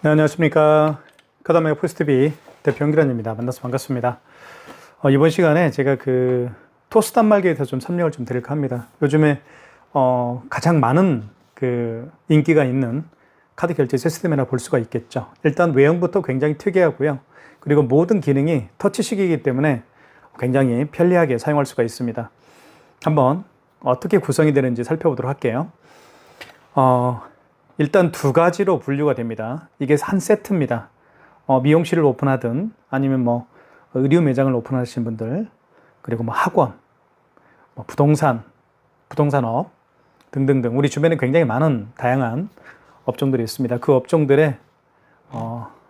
네, 안녕하십니까. 카다메가 포스트비 대표 연기란입니다. 만나서 반갑습니다. 이번 시간에 제가 토스 단말기에 대해서 좀 설명을 좀 드릴까 합니다. 요즘에 가장 많은 인기가 있는 카드 결제 시스템이라 볼 수가 있겠죠. 일단 외형부터 굉장히 특이하고요. 그리고 모든 기능이 터치식이기 때문에 굉장히 편리하게 사용할 수가 있습니다. 한번 어떻게 구성이 되는지 살펴보도록 할게요. 일단 두 가지로 분류가 됩니다. 이게 한 세트입니다. 미용실을 오픈하든 아니면 의류 매장을 오픈하시는 분들, 그리고 학원, 부동산업 등등등 우리 주변에 굉장히 많은 다양한 업종들이 있습니다. 그 업종들에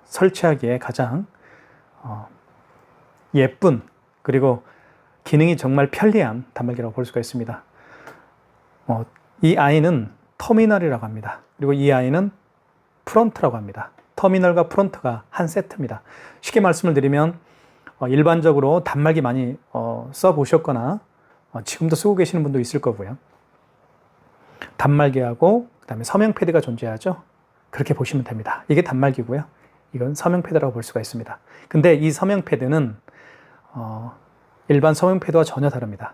설치하기에 가장 예쁜 그리고 기능이 정말 편리한 단말기라고 볼 수가 있습니다. 이 아이는 터미널이라고 합니다. 그리고 이 아이는 프론트라고 합니다. 터미널과 프론트가 한 세트입니다. 쉽게 말씀을 드리면 일반적으로 단말기 많이 써보셨거나 지금도 쓰고 계시는 분도 있을 거고요. 단말기하고 그다음에 서명 패드가 존재하죠. 그렇게 보시면 됩니다. 이게 단말기고요. 이건 서명 패드라고 볼 수가 있습니다. 근데 이 서명 패드는 일반 서명 패드와 전혀 다릅니다.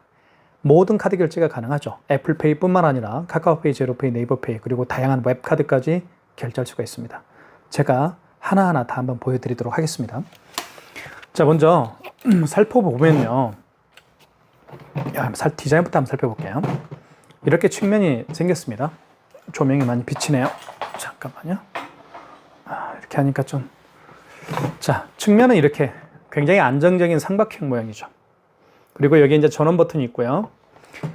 모든 카드 결제가 가능하죠. 애플페이뿐만 아니라 카카오페이, 제로페이, 네이버페이 그리고 다양한 웹카드까지 결제할 수가 있습니다. 제가 하나하나 다 한번 보여드리도록 하겠습니다. 자, 먼저 살펴보면요. 디자인부터 한번 살펴볼게요. 이렇게 측면이 생겼습니다. 조명이 많이 비치네요. 잠깐만요. 이렇게 하니까 좀. 자, 측면은 이렇게 굉장히 안정적인 삼각형 모양이죠. 그리고 여기 이제 전원 버튼이 있고요.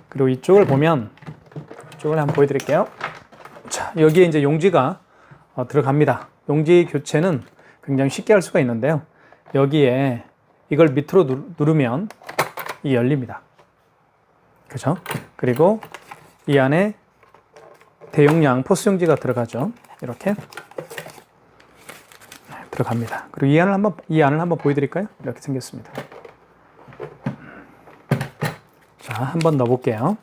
그리고 이쪽을 보면, 이쪽을 한번 보여드릴게요. 자, 여기에 이제 용지가 들어갑니다. 용지 교체는 굉장히 쉽게 할 수가 있는데요. 여기에 이걸 밑으로 누르면 이 열립니다. 그죠? 그리고 이 안에 대용량 포스 용지가 들어가죠. 이렇게 들어갑니다. 그리고 이 안을 한번 보여드릴까요? 이렇게 생겼습니다. 자, 한번 넣어볼게요.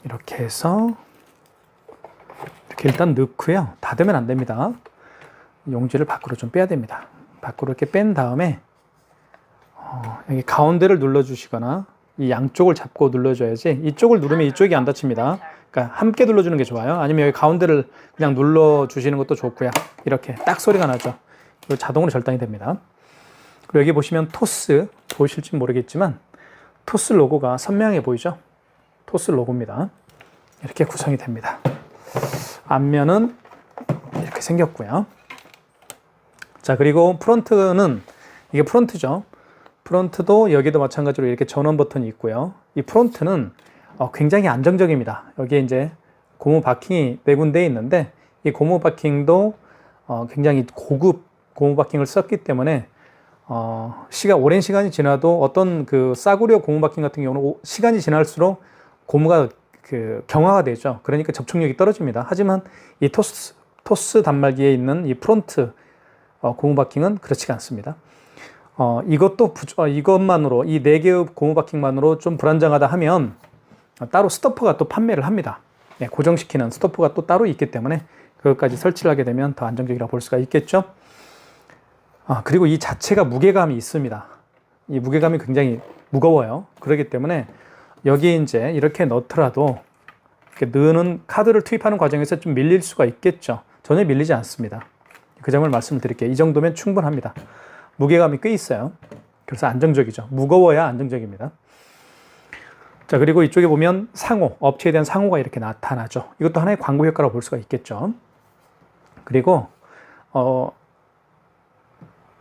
이렇게 해서 이렇게 일단 넣고요. 닫으면 안 됩니다. 용지를 밖으로 좀 빼야 됩니다. 밖으로 이렇게 뺀 다음에 여기 가운데를 눌러주시거나 이 양쪽을 잡고 눌러줘야지, 이쪽을 누르면 이쪽이 안 닫힙니다. 그러니까 함께 눌러주는 게 좋아요. 아니면 여기 가운데를 그냥 눌러주시는 것도 좋고요. 이렇게 딱 소리가 나죠. 이거 자동으로 절단이 됩니다. 그리고 여기 보시면 토스 보이실지 모르겠지만 토스 로고가 선명해 보이죠? 토스 로고입니다. 이렇게 구성이 됩니다. 앞면은 이렇게 생겼고요. 자, 그리고 프론트는 이게 프론트죠. 프론트도 여기도 마찬가지로 이렇게 전원 버튼이 있고요. 이 프론트는 굉장히 안정적입니다. 여기에 이제 고무 바킹이 네 군데 있는데 이 고무 바킹도 굉장히 고급 고무 바킹을 썼기 때문에 오랜 시간이 지나도 어떤 싸구려 고무 바킹 같은 경우는 시간이 지날수록 고무가 경화가 되죠. 그러니까 접촉력이 떨어집니다. 하지만 이 토스 단말기에 있는 이 프론트 고무 바킹은 그렇지가 않습니다. 이것만으로 이 4개의 고무 바킹만으로 좀 불안정하다 하면 따로 스토퍼가 또 판매를 합니다. 네, 고정시키는 스토퍼가 또 따로 있기 때문에 그것까지 설치를 하게 되면 더 안정적이라고 볼 수가 있겠죠. 그리고 이 자체가 무게감이 있습니다. 이 무게감이 굉장히 무거워요. 그렇기 때문에 여기에 이제 이렇게 넣더라도 이렇게 넣는 카드를 투입하는 과정에서 좀 밀릴 수가 있겠죠. 전혀 밀리지 않습니다. 그 점을 말씀을 드릴게요. 이 정도면 충분합니다. 무게감이 꽤 있어요. 그래서 안정적이죠. 무거워야 안정적입니다. 자, 그리고 이쪽에 보면 업체에 대한 상호가 이렇게 나타나죠. 이것도 하나의 광고 효과라고 볼 수가 있겠죠. 그리고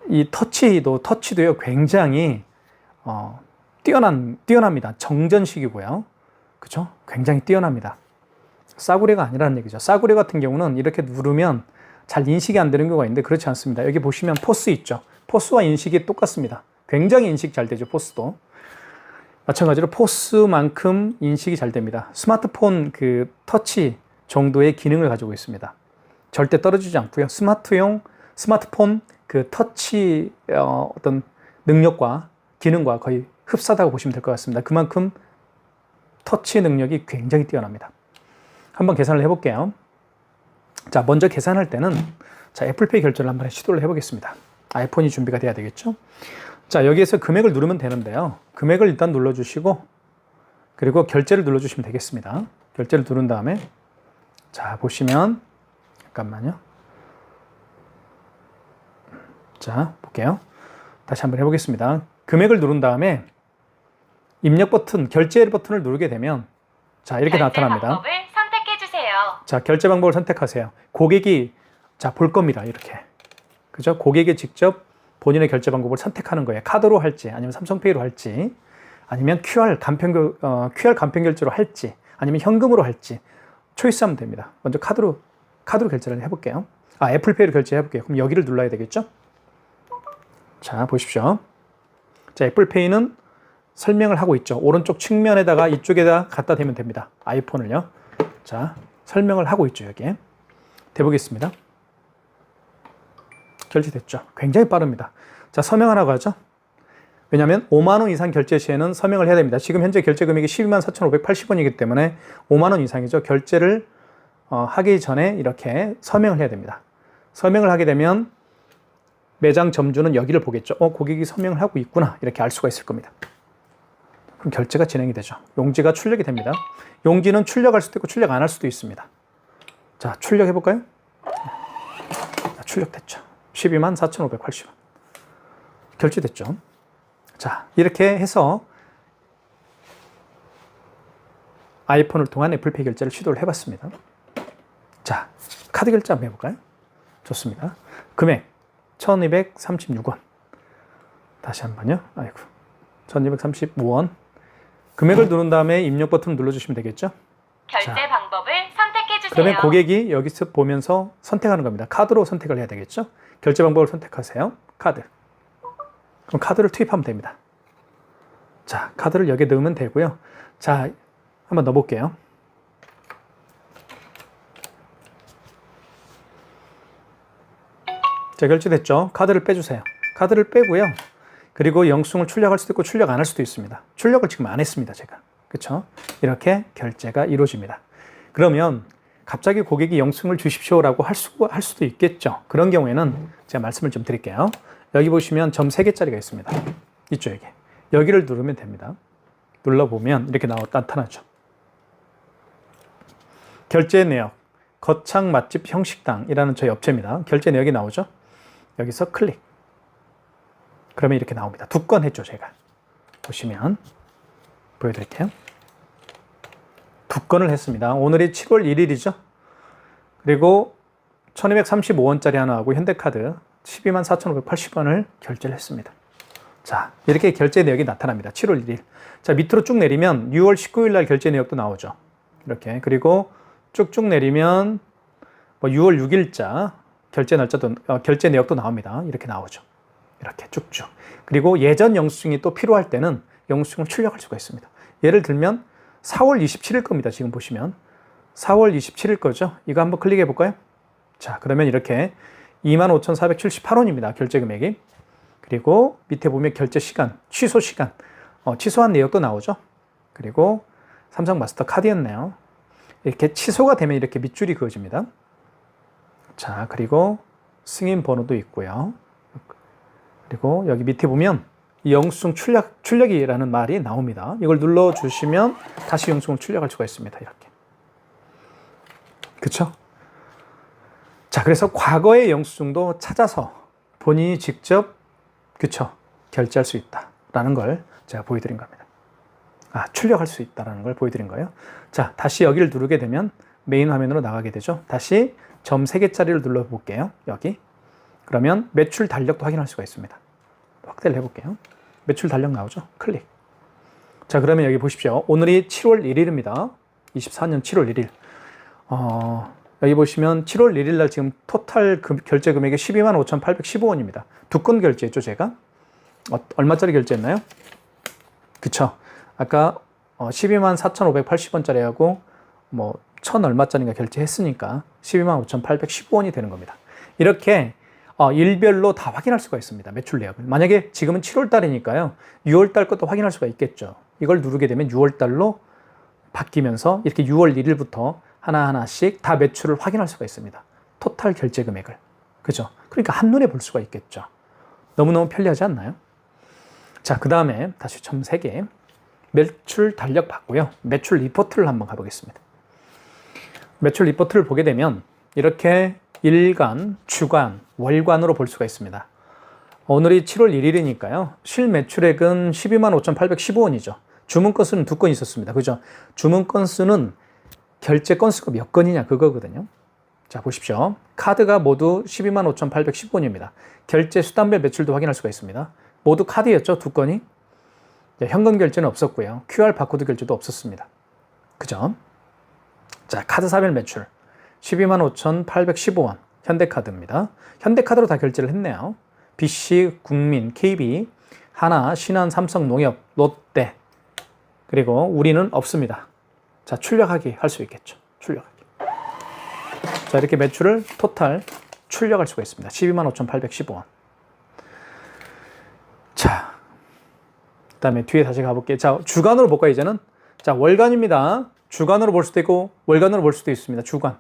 이 터치도요, 굉장히 뛰어납니다. 정전식이고요. 그죠? 굉장히 뛰어납니다. 싸구려가 아니라는 얘기죠. 싸구려 같은 경우는 이렇게 누르면 잘 인식이 안 되는 경우가 있는데 그렇지 않습니다. 여기 보시면 포스 있죠. 포스와 인식이 똑같습니다. 굉장히 인식 잘 되죠, 포스도. 마찬가지로 포스만큼 인식이 잘 됩니다. 스마트폰 터치 정도의 기능을 가지고 있습니다. 절대 떨어지지 않고요. 스마트폰 터치 어떤 능력과 기능과 거의 흡사하다고 보시면 될 것 같습니다. 그만큼 터치 능력이 굉장히 뛰어납니다. 한번 계산을 해볼게요. 자, 먼저 계산할 때는 자, 애플페이 결제를 한번 시도를 해보겠습니다. 아이폰이 준비가 돼야 되겠죠? 자, 여기에서 금액을 누르면 되는데요. 금액을 일단 눌러주시고 그리고 결제를 눌러주시면 되겠습니다. 결제를 누른 다음에 자, 보시면 잠깐만요. 자, 볼게요. 다시 한번 해보겠습니다. 금액을 누른 다음에 입력 버튼, 결제 버튼을 누르게 되면 자, 이렇게 나타납니다. 방법을 선택해 주세요. 자, 결제 방법을 선택하세요. 고객이 자, 볼 겁니다. 이렇게. 그죠? 고객이 직접 본인의 결제 방법을 선택하는 거예요. 카드로 할지, 아니면 삼성페이로 할지, 아니면 QR 간편 결제로 할지, 아니면 현금으로 할지 초이스하면 됩니다. 먼저 카드로 결제를 해볼게요. 애플페이로 결제해볼게요. 그럼 여기를 눌러야 되겠죠? 자, 보십시오. 자, 애플페이는 설명을 하고 있죠. 오른쪽 측면에다가 이쪽에다 갖다 대면 됩니다. 아이폰을요. 자, 설명을 하고 있죠. 여기에. 대보겠습니다. 결제됐죠. 굉장히 빠릅니다. 자, 서명하라고 하죠. 왜냐하면 5만 원 이상 결제 시에는 서명을 해야 됩니다. 지금 현재 결제 금액이 12만 4,580원이기 때문에 5만 원 이상이죠. 결제를 하기 전에 이렇게 서명을 해야 됩니다. 서명을 하게 되면 매장 점주는 여기를 보겠죠. 고객이 서명을 하고 있구나. 이렇게 알 수가 있을 겁니다. 그럼 결제가 진행이 되죠. 용지가 출력이 됩니다. 용지는 출력할 수도 있고 출력 안 할 수도 있습니다. 자, 출력해 볼까요? 자, 출력됐죠. 12만 4,580원. 결제됐죠. 자, 이렇게 해서 아이폰을 통한 애플페이 결제를 시도를 해봤습니다. 자, 카드 결제 한번 해볼까요? 좋습니다. 금액 1,236원. 다시 한번요. 아이고, 1,235원. 금액을 누른 다음에 입력 버튼을 눌러주시면 되겠죠? 결제 자, 방법을 선택해 주세요. 그러면 고객이 여기서 보면서 선택하는 겁니다. 카드로 선택을 해야 되겠죠? 결제 방법을 선택하세요. 카드. 그럼 카드를 투입하면 됩니다. 자, 카드를 여기에 넣으면 되고요. 자, 한번 넣어볼게요. 자, 결제됐죠? 카드를 빼주세요. 카드를 빼고요. 그리고 영수증을 출력할 수도 있고 출력 안 할 수도 있습니다. 출력을 지금 안 했습니다, 제가. 그렇죠? 이렇게 결제가 이루어집니다. 그러면 갑자기 고객이 영수증을 주십시오라고 할 수도 있겠죠. 그런 경우에는 제가 말씀을 좀 드릴게요. 여기 보시면 점 3개짜리가 있습니다. 이쪽에. 여기를 누르면 됩니다. 눌러보면 이렇게 나타나죠. 결제 내역, 거창 맛집 형식당이라는 저희 업체입니다. 결제 내역이 나오죠. 여기서 클릭. 그러면 이렇게 나옵니다. 2건 했죠, 제가. 보시면 보여드릴게요. 2건을 했습니다. 오늘이 7월 1일이죠. 그리고 1,235원짜리 하나 하고 현대카드 12만 4,580원을 결제를 했습니다. 자, 이렇게 결제 내역이 나타납니다. 7월 1일. 자, 밑으로 쭉 내리면 6월 19일 날 결제 내역도 나오죠. 이렇게. 그리고 쭉쭉 내리면 6월 6일자 결제 날짜도 결제 내역도 나옵니다. 이렇게 나오죠. 이렇게 쭉쭉. 그리고 예전 영수증이 또 필요할 때는 영수증을 출력할 수가 있습니다. 예를 들면 4월 27일 겁니다. 지금 보시면 4월 27일 거죠. 이거 한번 클릭해 볼까요? 자, 그러면 이렇게 25,478원입니다. 결제 금액이. 그리고 밑에 보면 결제 시간, 취소 시간, 취소한 내역도 나오죠. 그리고 삼성 마스터카드였네요. 이렇게 취소가 되면 이렇게 밑줄이 그어집니다. 자, 그리고 승인 번호도 있고요. 그리고 여기 밑에 보면 영수증 출력이라는 말이 나옵니다. 이걸 눌러주시면 다시 영수증을 출력할 수가 있습니다. 이렇게. 그쵸? 자, 그래서 과거의 영수증도 찾아서 본인이 직접, 그쵸? 결제할 수 있다라는 걸 제가 보여드린 겁니다. 출력할 수 있다라는 걸 보여드린 거예요. 자, 다시 여기를 누르게 되면 메인 화면으로 나가게 되죠. 다시 점 3개짜리를 눌러볼게요. 여기. 그러면 매출 달력도 확인할 수가 있습니다. 확대를 해볼게요. 매출 달력 나오죠? 클릭. 자, 그러면 여기 보십시오. 오늘이 7월 1일입니다. 24년 7월 1일. 여기 보시면 7월 1일 날 지금 토탈 결제 금액이 12만 5,815원입니다. 2건 결제했죠, 제가? 얼마짜리 결제했나요? 그쵸. 아까 12만 4,580원짜리하고 1,000 얼마짜리인가 결제했으니까 12만 5,815원이 되는 겁니다. 이렇게 일별로 다 확인할 수가 있습니다. 매출 내역을. 만약에 지금은 7월 달이니까요. 6월 달 것도 확인할 수가 있겠죠. 이걸 누르게 되면 6월 달로 바뀌면서 이렇게 6월 1일부터 하나하나씩 다 매출을 확인할 수가 있습니다. 토탈 결제 금액을. 그죠? 그러니까 한눈에 볼 수가 있겠죠. 너무너무 편리하지 않나요? 자, 그 다음에 다시 점 3개. 매출 달력 봤고요. 매출 리포트를 한번 가보겠습니다. 매출 리포트를 보게 되면 이렇게 일간, 주간, 월간으로 볼 수가 있습니다. 오늘이 7월 1일이니까요. 실매출액은 12만 5,815원이죠. 주문 건수는 2건 있었습니다. 그죠? 주문 건수는 결제 건수가 몇 건이냐 그거거든요. 자, 보십시오. 카드가 모두 12만 5,815원입니다. 결제 수단별 매출도 확인할 수가 있습니다. 모두 카드였죠, 2건이. 현금 결제는 없었고요. QR 바코드 결제도 없었습니다. 그죠? 자, 카드사별 매출 12만 5,815원 현대카드입니다. 현대카드로 다 결제를 했네요. BC, 국민, KB, 하나, 신한, 삼성, 농협, 롯데 그리고 우리는 없습니다. 자, 출력하기 할 수 있겠죠. 출력하기. 자, 이렇게 매출을 토탈 출력할 수가 있습니다. 12만 5,815원. 자, 그 다음에 뒤에 다시 가볼게요. 자, 주간으로 볼까요, 이제는? 자, 월간입니다. 주간으로 볼 수도 있고, 월간으로 볼 수도 있습니다. 주간.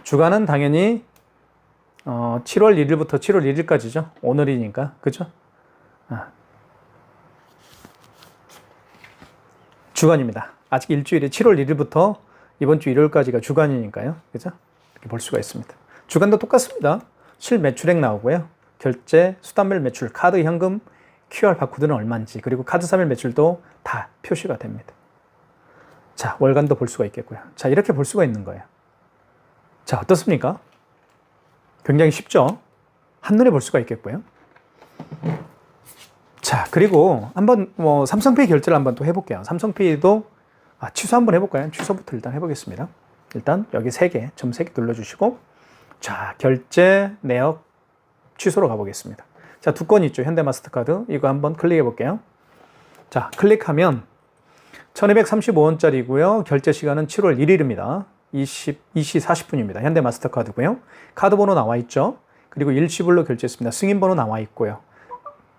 주간은 당연히, 7월 1일부터 7월 1일까지죠. 오늘이니까. 그죠? 주간입니다. 아직 일주일이 7월 1일부터 이번 주 일요일까지가 주간이니까요. 그죠? 이렇게 볼 수가 있습니다. 주간도 똑같습니다. 실매출액 나오고요. 결제, 수단별 매출, 카드, 현금, QR 바코드는 얼마인지 그리고 카드사별 매출도 다 표시가 됩니다. 자, 월간도 볼 수가 있겠고요. 자, 이렇게 볼 수가 있는 거예요. 자, 어떻습니까? 굉장히 쉽죠? 한눈에 볼 수가 있겠고요. 자, 그리고 한번 삼성페이 결제를 한번 또 해볼게요. 삼성페이도 취소 한번 해볼까요? 취소부터 일단 해보겠습니다. 일단 여기 3개, 점 3개 눌러주시고 자, 결제 내역 취소로 가보겠습니다. 자, 2건 있죠. 현대마스터카드. 이거 한번 클릭해 볼게요. 자, 클릭하면 1235원짜리고요. 결제 시간은 7월 1일입니다. 2시 40분입니다. 현대마스터카드고요. 카드 번호 나와 있죠. 그리고 일시불로 결제했습니다. 승인 번호 나와 있고요.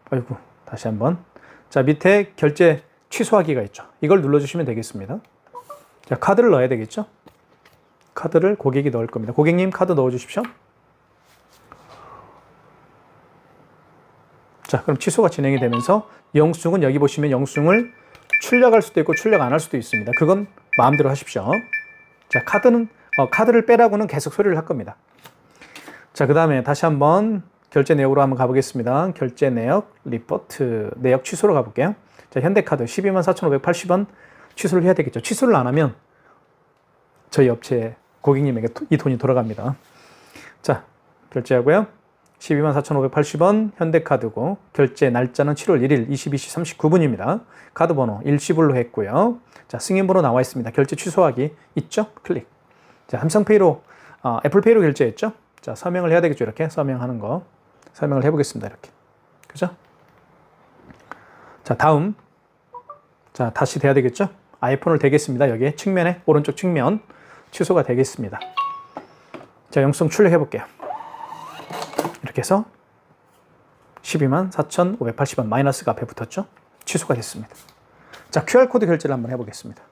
아이고, 다시 한번. 자, 밑에 결제 취소하기가 있죠. 이걸 눌러주시면 되겠습니다. 자, 카드를 넣어야 되겠죠. 카드를 고객이 넣을 겁니다. 고객님 카드 넣어주십시오. 자, 그럼 취소가 진행이 되면서 영수증은 여기 보시면 영수증을 출력할 수도 있고 출력 안 할 수도 있습니다. 그건 마음대로 하십시오. 자, 카드를 빼라고는 계속 소리를 할 겁니다. 자, 그 다음에 다시 한번 결제 내역으로 한번 가보겠습니다. 결제 내역, 리포트, 내역 취소로 가볼게요. 자, 현대카드 12만 4,580원 취소를 해야 되겠죠. 취소를 안 하면 저희 업체 고객님에게 이 돈이 돌아갑니다. 자, 결제하고요. 12만 4,580원 현대카드고 결제 날짜는 7월 1일 22시 39분입니다. 카드 번호 일시불로 했고요. 자, 승인번호 나와 있습니다. 결제 취소하기 있죠? 클릭. 자, 삼성페이로 애플페이로 결제했죠? 자, 서명을 해야 되겠죠. 이렇게 서명하는 거 설명을 해보겠습니다. 이렇게. 그죠? 자, 다음. 자, 다시 돼야 되겠죠? 아이폰을 대겠습니다. 여기에 측면에 오른쪽 측면 취소가 되겠습니다. 자, 영수증 출력해 볼게요. 이렇게 해서 12만 4,580원 마이너스가 앞에 붙었죠? 취소가 됐습니다. 자, QR코드 결제를 한번 해보겠습니다.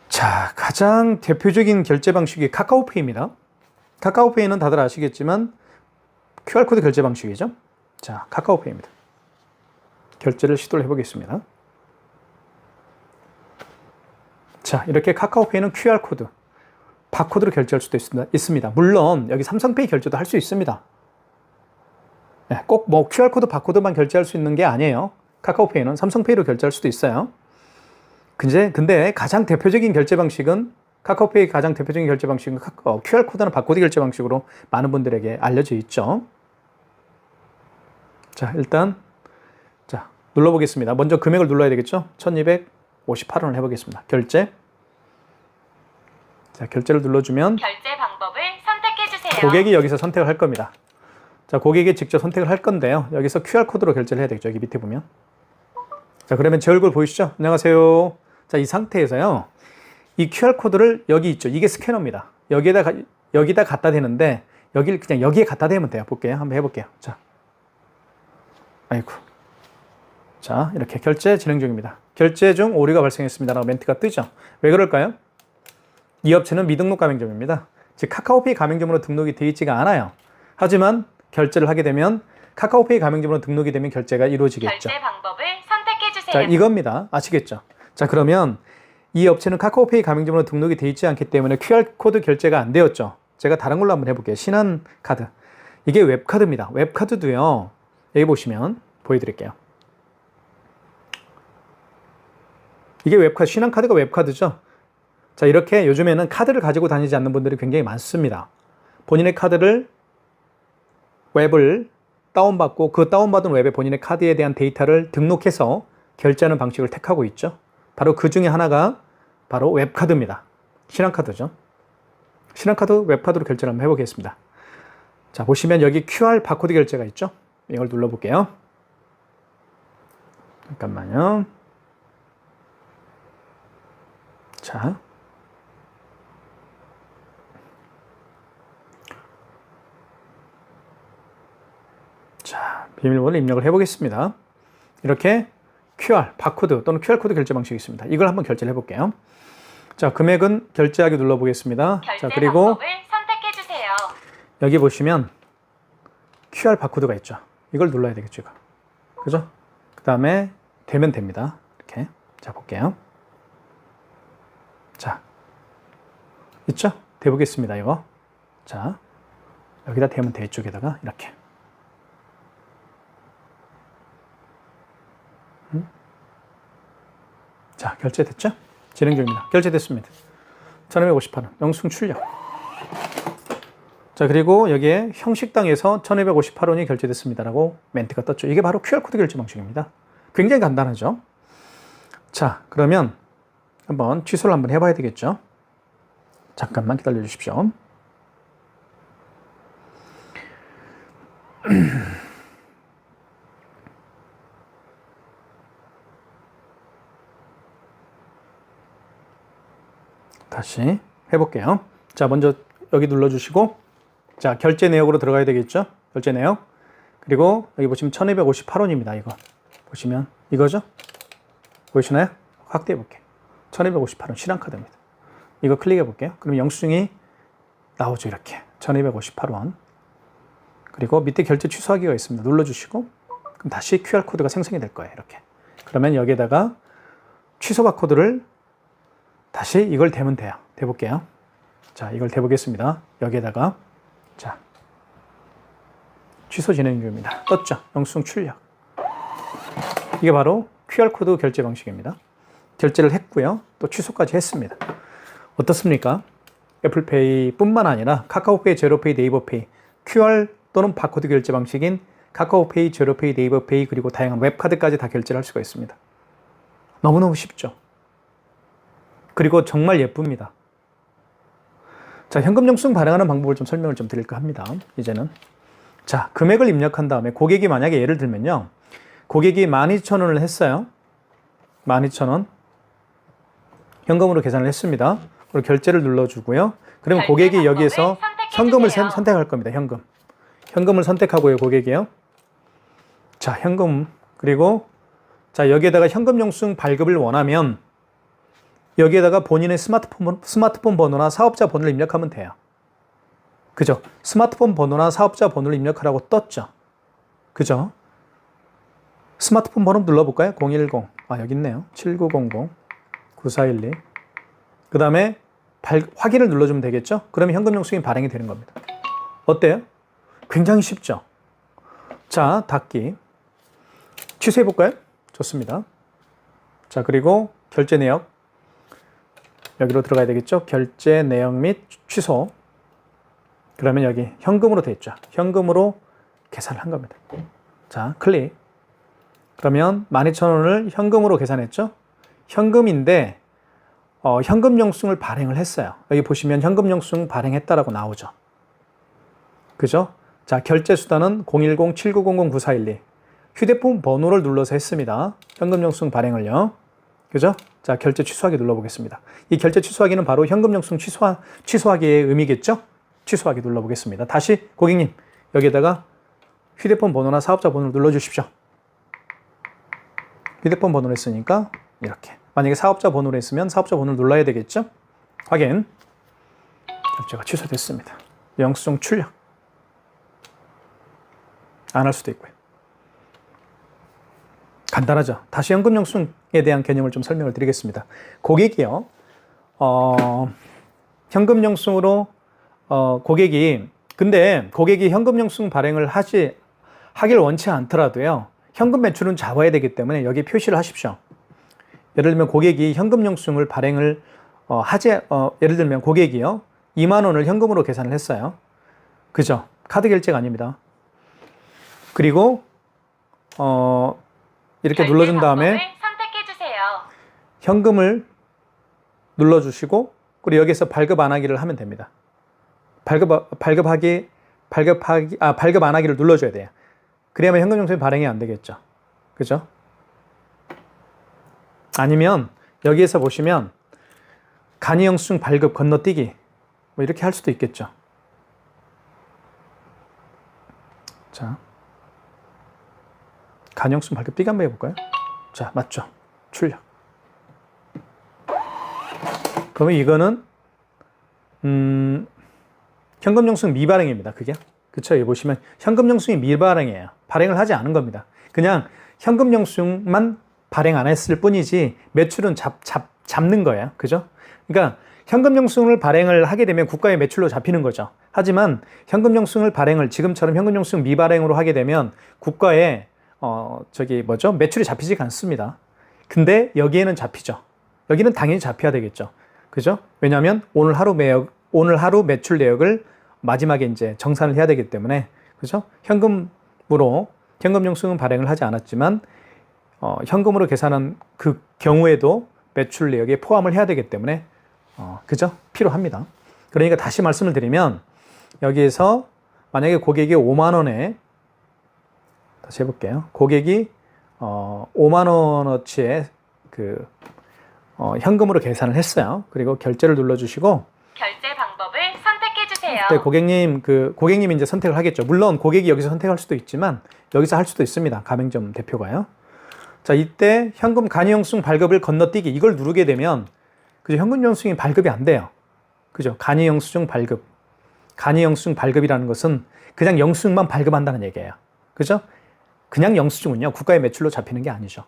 자, 가장 대표적인 결제 방식이 카카오페이입니다. 카카오페이는 다들 아시겠지만 QR코드 결제 방식이죠. 자, 카카오페이입니다. 결제를 시도를 해보겠습니다. 자, 이렇게 카카오페이는 QR코드, 바코드로 결제할 수도 있습니다. 물론 여기 삼성페이 결제도 할 수 있습니다. 네, 꼭 QR코드, 바코드만 결제할 수 있는 게 아니에요. 카카오페이는 삼성페이로 결제할 수도 있어요. 근데 가장 대표적인 결제 방식은 카카오페이 가장 대표적인 결제 방식은 QR코드나 바코드 결제 방식으로 많은 분들에게 알려져 있죠. 자, 일단 자, 눌러보겠습니다. 먼저 금액을 눌러야 되겠죠. 1,258원을 해보겠습니다. 결제. 자, 결제를 눌러주면 결제 방법을 선택해주세요. 고객이 여기서 선택을 할 겁니다. 자, 고객이 직접 선택을 할 건데요. 여기서 QR코드로 결제를 해야 되겠죠. 여기 밑에 보면. 자, 그러면 제 얼굴 보이시죠? 안녕하세요. 자, 이 상태에서요. 이 QR코드를 여기 있죠. 이게 스캐너입니다. 여기다 갖다 대는데 여기를 그냥 여기에 갖다 대면 돼요. 볼게요. 한번 해볼게요. 자, 아이고. 자, 이렇게 결제 진행 중입니다. 결제 중 오류가 발생했습니다라고 멘트가 뜨죠. 왜 그럴까요? 이 업체는 미등록 가맹점입니다. 즉 카카오페이 가맹점으로 등록이 되어 있지가 않아요. 하지만 결제를 하게 되면 카카오페이 가맹점으로 등록이 되면 결제가 이루어지겠죠. 결제 방법을 선택해 주세요. 자, 이겁니다. 아시겠죠? 자, 그러면 이 업체는 카카오페이 가맹점으로 등록이 되어 있지 않기 때문에 QR코드 결제가 안 되었죠. 제가 다른 걸로 한번 해볼게요. 신한카드. 이게 웹카드입니다. 웹카드도요. 여기 보시면 보여드릴게요. 이게 웹카드, 신한카드가 웹카드죠. 자, 이렇게 요즘에는 카드를 가지고 다니지 않는 분들이 굉장히 많습니다. 본인의 카드를 웹을 다운받고 그 다운받은 웹에 본인의 카드에 대한 데이터를 등록해서 결제하는 방식을 택하고 있죠. 바로 그 중에 하나가 바로 웹카드입니다. 신한카드죠. 신한카드 웹카드로 결제를 한번 해보겠습니다. 자, 보시면 여기 QR 바코드 결제가 있죠. 이걸 눌러볼게요. 잠깐만요. 자, 비밀번호를 입력을 해보겠습니다. 이렇게 QR, 바코드 또는 QR코드 결제 방식이 있습니다. 이걸 한번 결제를 해볼게요. 자, 금액은 결제하기 눌러보겠습니다. 결제 자, 그리고 방법을 선택해 주세요. 여기 보시면 QR 바코드가 있죠. 이걸 눌러야 되겠죠, 이거. 그죠? 그 다음에 되면 됩니다. 이렇게. 자, 볼게요. 자, 있죠? 대보겠습니다, 이거. 자, 여기다 대면 돼, 이쪽에다가 이렇게. 자, 결제됐죠? 진행 중입니다. 결제됐습니다. 1258원, 영수증 출력. 자, 그리고 여기에 형식당에서 1258원이 결제됐습니다라고 멘트가 떴죠. 이게 바로 QR코드 결제 방식입니다. 굉장히 간단하죠? 자, 그러면 한번 취소를 한번 해봐야 되겠죠? 잠깐만 기다려 주십시오. 다시 해볼게요. 자, 먼저 여기 눌러주시고, 자, 결제 내역으로 들어가야 되겠죠? 결제 내역. 그리고 여기 보시면 1258원입니다. 이거. 보시면 이거죠? 보이시나요? 확대해 볼게요. 1258원 신한카드입니다. 이거 클릭해 볼게요. 그럼 영수증이 나오죠. 이렇게. 1258원. 그리고 밑에 결제 취소하기가 있습니다. 눌러주시고, 그럼 다시 QR코드가 생성이 될 거예요. 이렇게. 그러면 여기에다가 취소 바코드를 다시 이걸 대면 돼요. 대볼게요. 자, 이걸 대보겠습니다. 여기에다가, 자, 취소 진행 중입니다. 떴죠? 영수증 출력. 이게 바로 QR코드 결제 방식입니다. 결제를 했고요. 또 취소까지 했습니다. 어떻습니까? 애플페이 뿐만 아니라 카카오페이, 제로페이, 네이버페이, QR 또는 바코드 결제 방식인 카카오페이, 제로페이, 네이버페이, 그리고 다양한 웹카드까지 다 결제를 할 수가 있습니다. 너무너무 쉽죠? 그리고 정말 예쁩니다. 자, 현금 영수증 발행하는 방법을 좀 설명을 좀 드릴까 합니다. 이제는. 자, 금액을 입력한 다음에 고객이 만약에 예를 들면요. 고객이 12,000원을 했어요. 12,000원. 현금으로 계산을 했습니다. 그리고 결제를 눌러주고요. 그러면 고객이 여기에서 현금을 선택할 겁니다. 현금. 현금을 선택하고요. 고객이요. 자, 현금. 그리고 자, 여기에다가 현금 영수증 발급을 원하면 여기에다가 본인의 스마트폰 번호나 사업자 번호를 입력하면 돼요. 그죠? 스마트폰 번호나 사업자 번호를 입력하라고 떴죠? 그죠? 스마트폰 번호 눌러볼까요? 010. 아, 여기 있네요. 7900-9412. 그 다음에 확인을 눌러주면 되겠죠? 그러면 현금 영수증이 발행이 되는 겁니다. 어때요? 굉장히 쉽죠? 자, 닫기. 취소해볼까요? 좋습니다. 자, 그리고 결제 내역. 여기로 들어가야 되겠죠? 결제 내역 및 취소. 그러면 여기 현금으로 되어 있죠. 현금으로 계산을 한 겁니다. 자, 클릭. 그러면 12,000원을 현금으로 계산했죠? 현금인데 현금 영수증을 발행을 했어요. 여기 보시면 현금 영수증 발행했다라고 나오죠. 그죠? 자, 결제 수단은 010-7900-9412. 휴대폰 번호를 눌러서 했습니다. 현금 영수증 발행을요. 그죠? 자, 결제 취소하기 눌러보겠습니다. 이 결제 취소하기는 바로 현금 영수증 취소하기의 의미겠죠? 취소하기 눌러보겠습니다. 다시 고객님, 여기에다가 휴대폰 번호나 사업자 번호를 눌러주십시오. 휴대폰 번호를 했으니까 이렇게. 만약에 사업자 번호를 했으면 사업자 번호를 눌러야 되겠죠? 확인. 결제가 취소됐습니다. 영수증 출력. 안 할 수도 있고요. 간단하죠. 다시 현금 영수증에 대한 개념을 좀 설명을 드리겠습니다. 고객이요. 현금 영수증으로 고객이 현금 영수증 발행을 하길 원치 않더라도요. 현금 매출은 잡아야 되기 때문에 여기 표시를 하십시오. 예를 들면 고객이 현금 영수증을 발행을 예를 들면 고객이요. 2만 원을 현금으로 계산을 했어요. 그죠? 카드 결제가 아닙니다. 그리고 이렇게 눌러준 다음에 선택해 주세요. 현금을 눌러주시고 그리고 여기서 발급 안 하기를 하면 됩니다. 발급 안 하기를 눌러줘야 돼요. 그래야만 현금 영수증 발행이 안 되겠죠. 그죠? 아니면 여기에서 보시면 간이 영수증 발급 건너뛰기 뭐 이렇게 할 수도 있겠죠. 자, 간이 영수증 발급 뛰기 한번 해볼까요? 자, 맞죠? 출력. 그러면 이거는 현금 영수증 미발행입니다. 그게 그쵸? 여기 보시면 현금 영수증이 미발행이에요. 발행을 하지 않은 겁니다. 그냥 현금 영수증만 발행 안 했을 뿐이지 매출은 잡는 거예요. 그죠? 그러니까 현금 영수증을 발행을 하게 되면 국가의 매출로 잡히는 거죠. 하지만 현금 영수증을 지금처럼 현금 영수증 미발행으로 하게 되면 국가의 매출이 잡히지가 않습니다. 근데 여기에는 잡히죠. 여기는 당연히 잡혀야 되겠죠. 그죠? 왜냐하면 오늘 하루 매출 내역을 마지막에 이제 정산을 해야 되기 때문에, 그죠? 현금 영수증은 발행을 하지 않았지만, 현금으로 계산한 그 경우에도 매출 내역에 포함을 해야 되기 때문에, 그죠? 필요합니다. 그러니까 다시 말씀을 드리면, 여기에서 만약에 고객이 5만 원에, 다시 해볼게요. 고객이, 5만 원어치의 현금으로 계산을 했어요. 그리고 결제를 눌러주시고, 결제 방법을 선택해 주세요. 네, 고객님이 이제 선택을 하겠죠. 물론 고객이 여기서 선택할 수도 있지만 여기서 할 수도 있습니다. 가맹점 대표가요. 자, 이때 현금 간이 영수증 발급을 건너뛰기 이걸 누르게 되면 그죠? 현금 영수증이 발급이 안 돼요. 그죠? 간이 영수증 발급이라는 것은 그냥 영수증만 발급한다는 얘기예요. 그죠? 그냥 영수증은요. 국가의 매출로 잡히는 게 아니죠.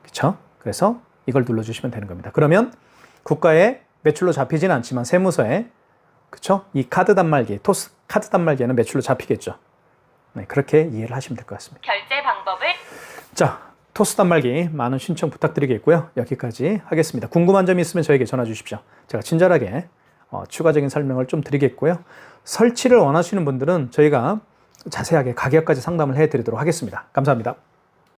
그렇죠? 그래서 이걸 눌러주시면 되는 겁니다. 그러면 국가의 매출로 잡히지는 않지만 세무서에 그렇죠? 이 카드 단말기, 토스 카드 단말기에는 매출로 잡히겠죠. 네, 그렇게 이해를 하시면 될 것 같습니다. 결제 방법을 자, 토스 단말기 많은 신청 부탁드리겠고요. 여기까지 하겠습니다. 궁금한 점이 있으면 저에게 전화 주십시오. 제가 친절하게 추가적인 설명을 좀 드리겠고요. 설치를 원하시는 분들은 저희가 자세하게 가격까지 상담을 해드리도록 하겠습니다. 감사합니다.